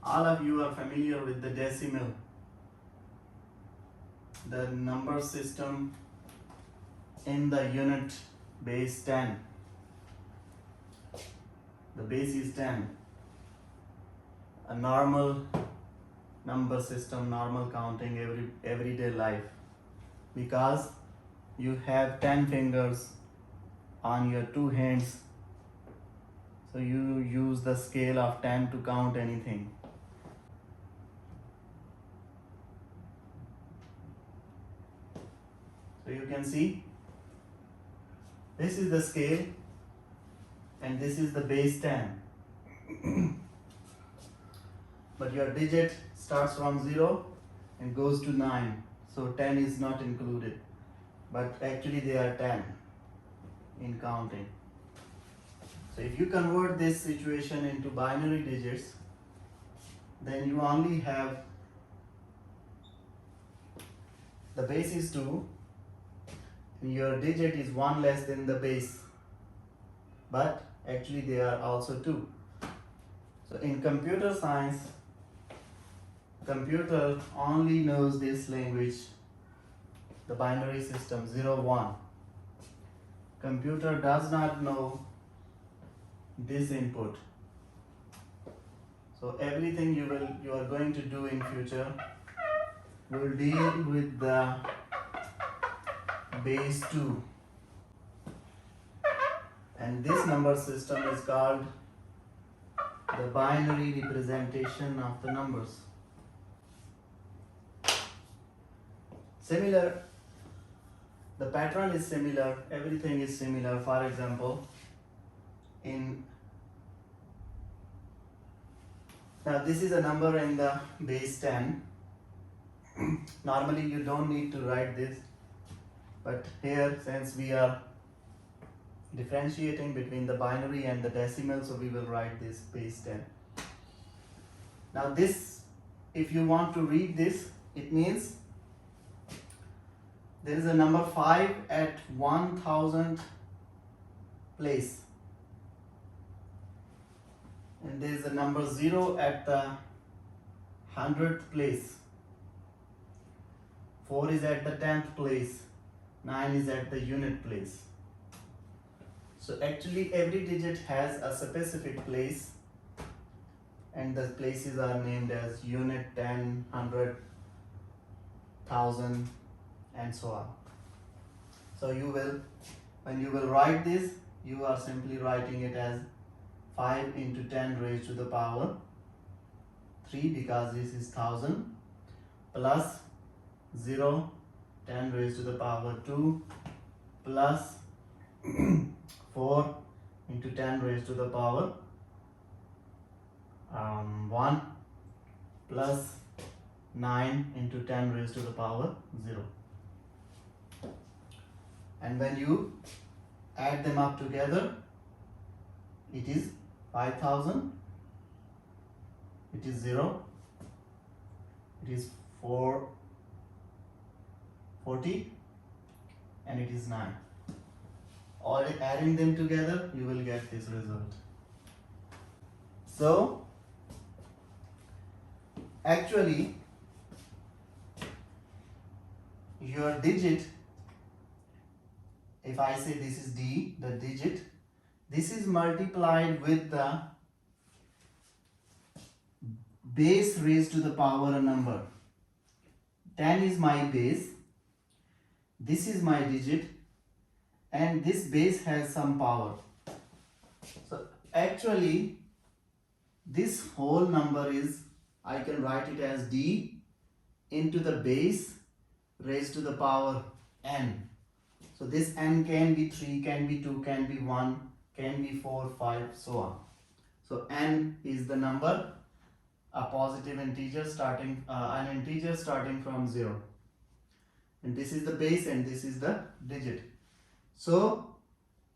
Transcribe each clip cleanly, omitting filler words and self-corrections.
All of you are familiar with the decimal, the number system in the unit base 10. The base is 10. A normal number system, normal counting, everyday life, because you have 10 fingers on your two hands, so you use the scale of 10 to count anything. So you can see this is the scale and this is the base 10. But your digit starts from 0 and goes to 9, so 10 is not included, but actually they are 10 in counting. So if you convert this situation into binary digits, then you only have the base is 2 and your digit is 1 less than the base, but actually they are also 2. So in computer science, computer only knows this language, the binary system 0 1. Computer does not know this input. So everything you are going to do in future will deal with the base 2, and this number system is called the binary representation of the numbers. Similar, the pattern is similar, everything is similar. For example, now this is a number in the base 10. Normally you don't need to write this, but here, since we are differentiating between the binary and the decimal, so we will write this base 10. Now this, if you want to read this, it means there is a number 5 at 1000th place, and there is a number 0 at the 100th place, 4 is at the 10th place, 9 is at the unit place. So actually every digit has a specific place, and the places are named as unit, 10, 100, 1000, and so on. So when you will write this, you are simply writing it as 5 into 10 raised to the power 3, because this is 1000, plus 0, 10 raised to the power 2, plus 4 into 10 raised to the power 1, plus 9 into 10 raised to the power 0. And when you add them up together, it is 5000, it is 0, it is 440, and it is 9. All adding them together, you will get this result. So actually your digit, if I say this is D, the digit, this is multiplied with the base raised to the power a number. 10 is my base, this is my digit, and this base has some power. So actually this whole number is, I can write it as D into the base raised to the power n. So this n can be 3, can be 2, can be 1, can be 4, 5, so on. So n is the number, a positive integer starting, an integer starting from 0. And this is the base and this is the digit. So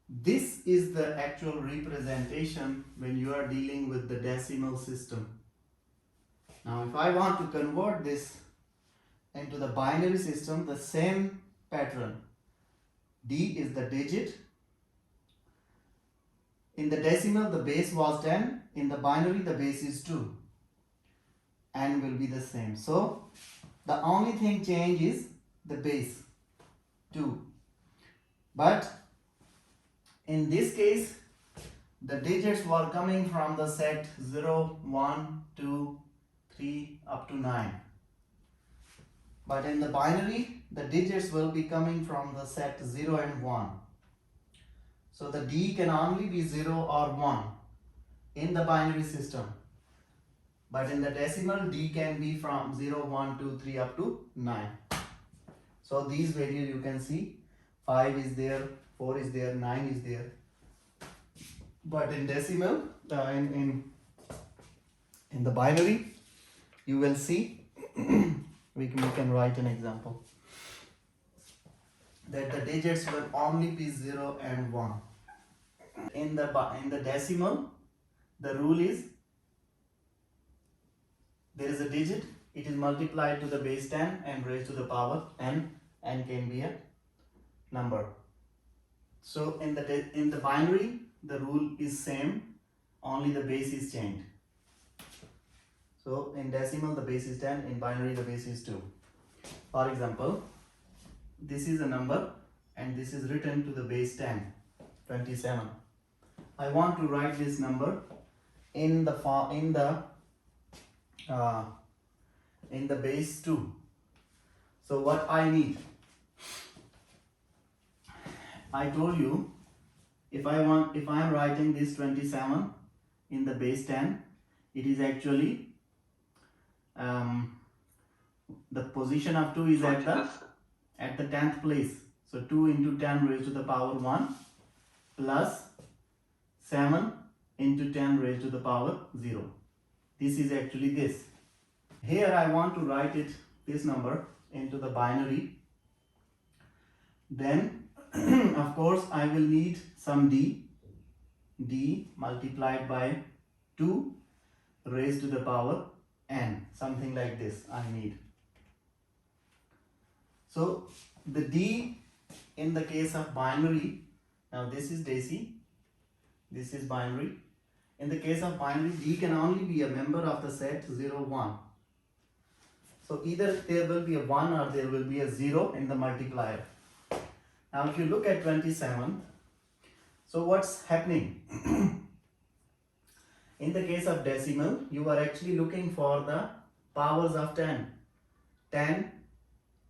this is the actual representation when you are dealing with the decimal system. Now if I want to convert this into the binary system, the same pattern. D is the digit. In the decimal the base was 10, in the binary the base is 2. n will be the same. So the only thing change is the base 2. But in this case, the digits were coming from the set 0, 1, 2, 3 up to 9. But in the binary, the digits will be coming from the set 0 and 1. So the D can only be 0 or 1 in the binary system. But in the decimal, D can be from 0, 1, 2, 3 up to 9. So these values you can see, 5 is there, 4 is there, 9 is there. But in decimal, in the binary, you will see, we can write an example, that the digits will only be 0 and 1. In the decimal, the rule is, there is a digit, it is multiplied to the base 10 and raised to the power n. N can be a number. So in the binary, the rule is same, only the base is changed. So in decimal the base is 10, in binary the base is 2. For example, this is a number and this is written to the base 10, 27. I want to write this number in the base 2. So what I need, I told you, if I am writing this 27 in the base 10, it is actually the position of 2 is at the 10th place. So 2 into 10 raised to the power 1 plus 7 into 10 raised to the power 0. This is actually this. Here I want to write this number into the binary. Then of course I will need some d multiplied by 2 raised to the power n, something like this I need. So the d in the case of binary, now this is deci, this is binary. In the case of binary, d can only be a member of the set 0, 1. So either there will be a 1 or there will be a 0 in the multiplier. Now if you look at 27, so what's happening? In the case of decimal, you are actually looking for the powers of 10. 10,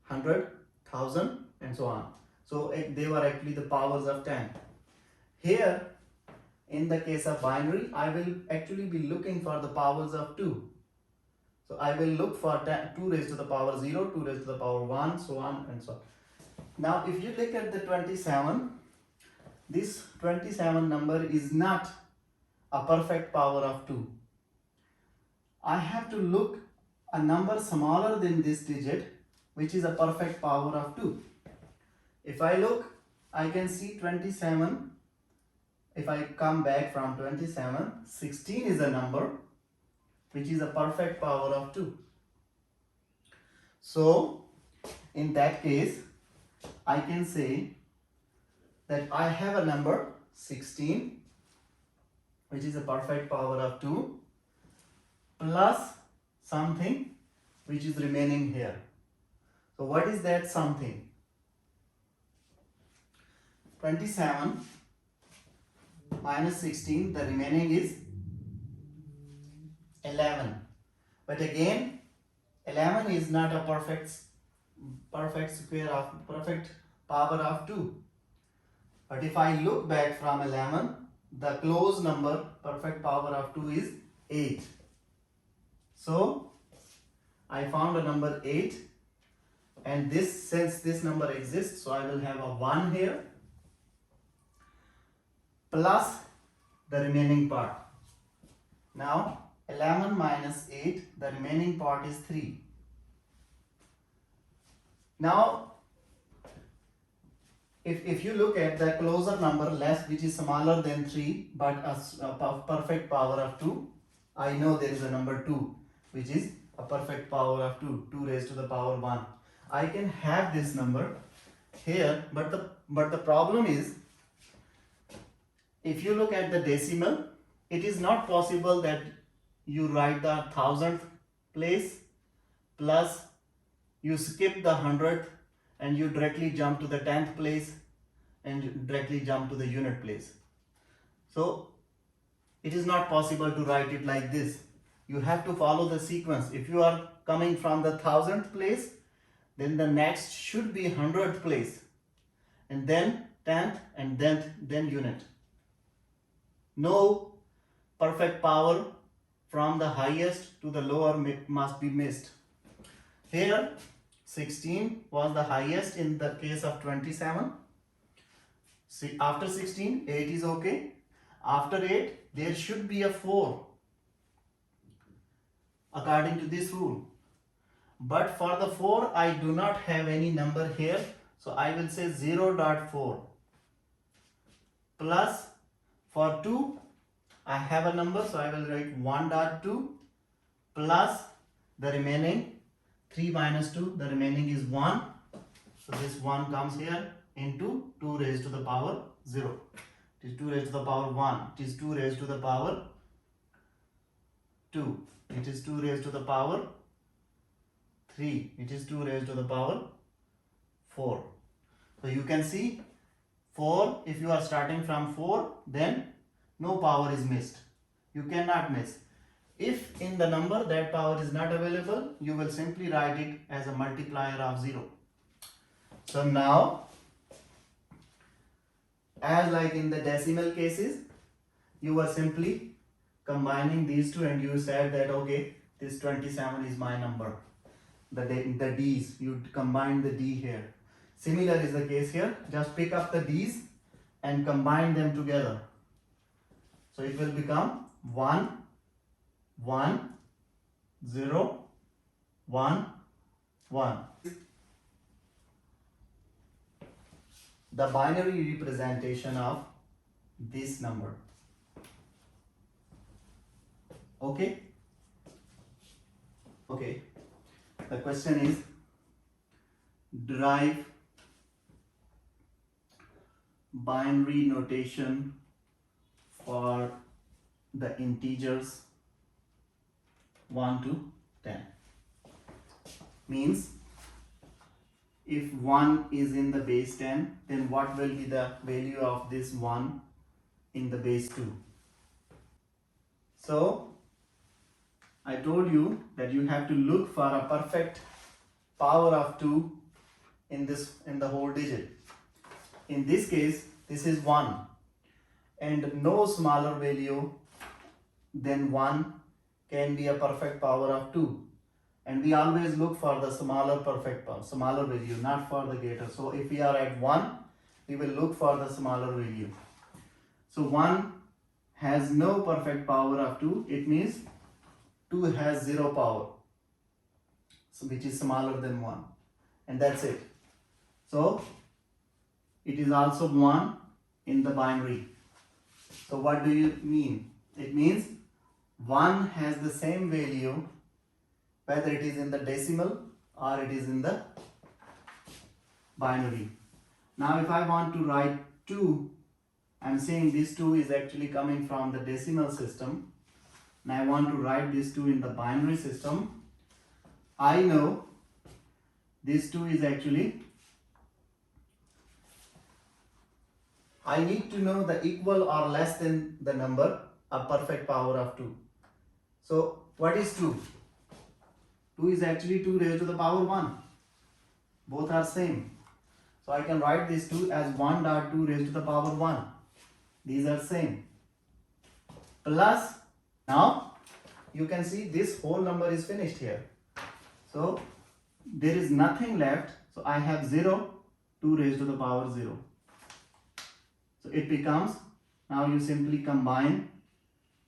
100, 1000 and so on. So they were actually the powers of 10. Here, in the case of binary, I will actually be looking for the powers of 2. So I will look for 2 raised to the power 0, 2 raised to the power 1, so on and so on. Now if you look at the 27, this 27 number is not a perfect power of 2. I have to look a number smaller than this digit, which is a perfect power of 2. If I look, I can see 27. If I come back from 27, 16 is a number which is a perfect power of 2. So in that case, I can say that I have a number 16 which is a perfect power of 2 plus something which is remaining here. So what is that something? 27 minus 16, the remaining is 11. But again, 11 is not a perfect power of 2. But if I look back from 11, the close number, perfect power of 2 is 8. So I found a number 8, and since this number exists, so I will have a 1 here plus the remaining part. Now 11 minus 8, the remaining part is 3. Now if you look at the closer number less, which is smaller than 3 but a perfect power of 2, I know there is a number 2 which is a perfect power of 2, 2 raised to the power 1. I can have this number here, but the problem is, if you look at the decimal, it is not possible that you write the 1000th place plus you skip the 100th and you directly jump to the 10th place and directly jump to the unit place. So it is not possible to write it like this. You have to follow the sequence. If you are coming from the 1000th place, then the next should be 100th place, and then 10th, and then unit. No perfect power from the highest to the lower must be missed. Here 16 was the highest in the case of 27. See, after 16 8 is okay. After 8 there should be a 4 according to this rule. But for the 4 I do not have any number here, so I will say 0.4 plus for 2 I have a number, so I will write 1.2 plus the remaining 3 minus 2, the remaining is 1. So this 1 comes here into 2 raised to the power 0. It is 2 raised to the power 1. It is 2 raised to the power 2. It is 2 raised to the power 3. It is 2 raised to the power 4. So you can see 4, if you are starting from 4, then no power is missed. You cannot miss. If in the number that power is not available, you will simply write it as a multiplier of 0. So now, as like in the decimal cases, you are simply combining these two and you said that okay, this 27 is my number. The D's, you combine the D here. Similar is the case here. Just pick up the D's and combine them together. So it will become 1, 1, 0, 1, 1. The binary representation of this number. Okay? Okay. The question is, derive binary notation for the integers 1 to 10. Means if 1 is in the base 10, then what will be the value of this 1 in the base 2? So I told you that you have to look for a perfect power of 2 in the whole digit. In this case, this is 1, and no smaller value than 1 can be a perfect power of 2. And we always look for the smaller perfect power, smaller value, not for the greater. So if we are at 1, we will look for the smaller value. So 1 has no perfect power of 2. It means 2 has 0 power, so which is smaller than 1. And that's it. So it is also 1 in the binary. So what do you mean? It means 1 has the same value whether it is in the decimal or it is in the binary. Now if I want to write 2, I'm saying this 2 is actually coming from the decimal system, and I want to write this 2 in the binary system. I know this 2 is actually, I need to know the equal or less than the number, a perfect power of 2. So what is 2? 2 is actually 2 raised to the power 1. Both are same. So I can write this 2 as 1.2 raised to the power 1. These are same. Plus, now you can see this whole number is finished here. So there is nothing left. So I have 0, 2 raised to the power 0. So it becomes, now you simply combine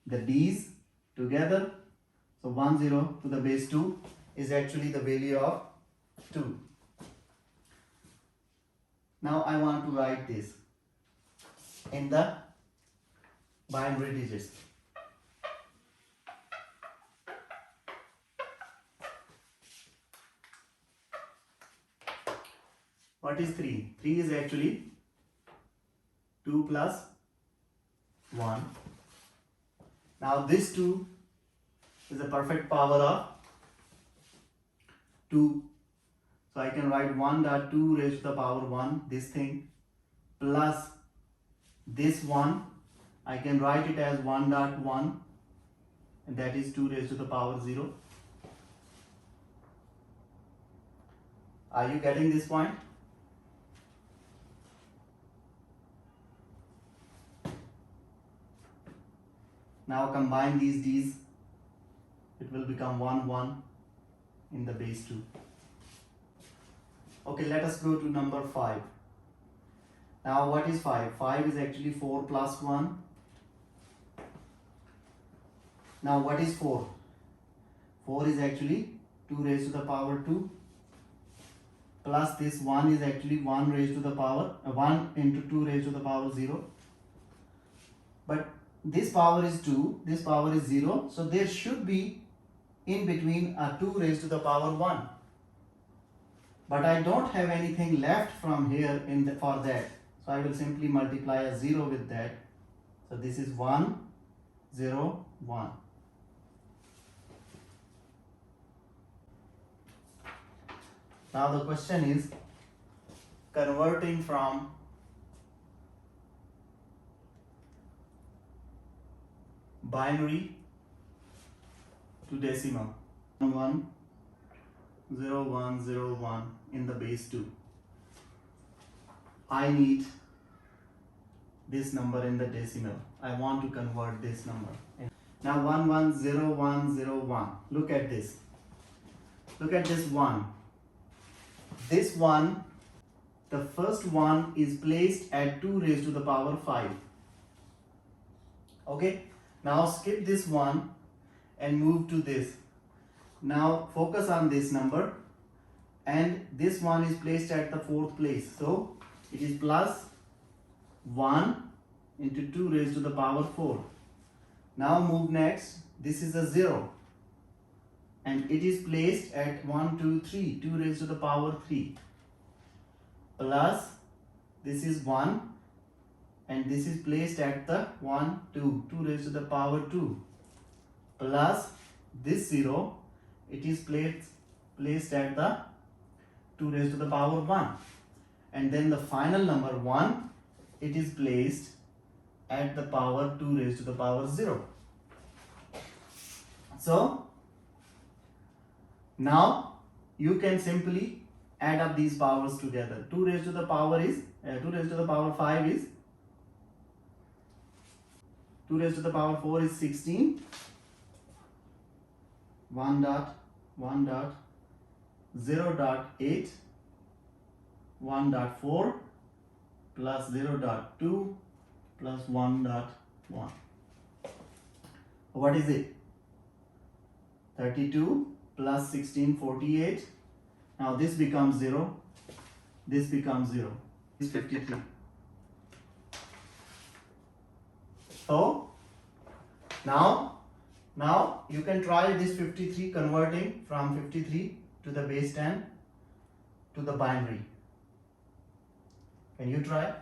the D's together. So 1 0 to the base 2 is actually the value of 2. Now I want to write this in the binary digits. What is 3? 3 is actually 2 plus 1. Now this 2 is a perfect power of 2. So I can write 1 dot 2 raised to the power 1, this thing, plus this 1. I can write it as 1 dot 1, and that is 2 raised to the power 0. Are you getting this point? Now combine these d's, it will become 1 1 in the base 2. Okay, let us go to number 5. Now what is 5? 5 is actually 4 plus 1. Now what is 4? 4 is actually 2 raised to the power 2, plus this 1 is actually 1 raised to the power 1 into 2 raised to the power 0. But this power is 2, this power is 0, so there should be in between a 2 raised to the power 1. But I don't have anything left from here for that. So I will simply multiply a 0 with that. So this is 1, 0, 1. Now the question is converting from binary to decimal. 1, 0, 1, 0, 1 in the base 2. I need this number in the decimal. I want to convert this number. Now 1, 1, 0, 1, 0, 1. Look at this. Look at this 1. This 1, the first 1 is placed at 2 raised to the power 5. Okay. Now skip this 1 and move to this. Now focus on this number, and this 1 is placed at the 4th place. So it is plus 1 into 2 raised to the power 4. Now move next. This is a 0. And it is placed at 1, 2, 3, 2 raised to the power 3. Plus this is 1. And this is placed at the 1, 2, 2 raised to the power 2. Plus this 0. It is placed at the 2 raised to the power 1. And then the final number 1, it is placed at the power 2 raised to the power 0. So now you can simply add up these powers together. 2 raised to the power 5 is 2 raised to the power 4 is 16. 1 dot 1 dot 0 dot 8 1 dot 4 plus 0 dot 2 plus 1 dot 1. What is it? 32 plus 16, 48. Now this becomes 0. This becomes 0. This is 53. So now you can try this 53, converting from 53 to the base 10 to the binary. Can you try?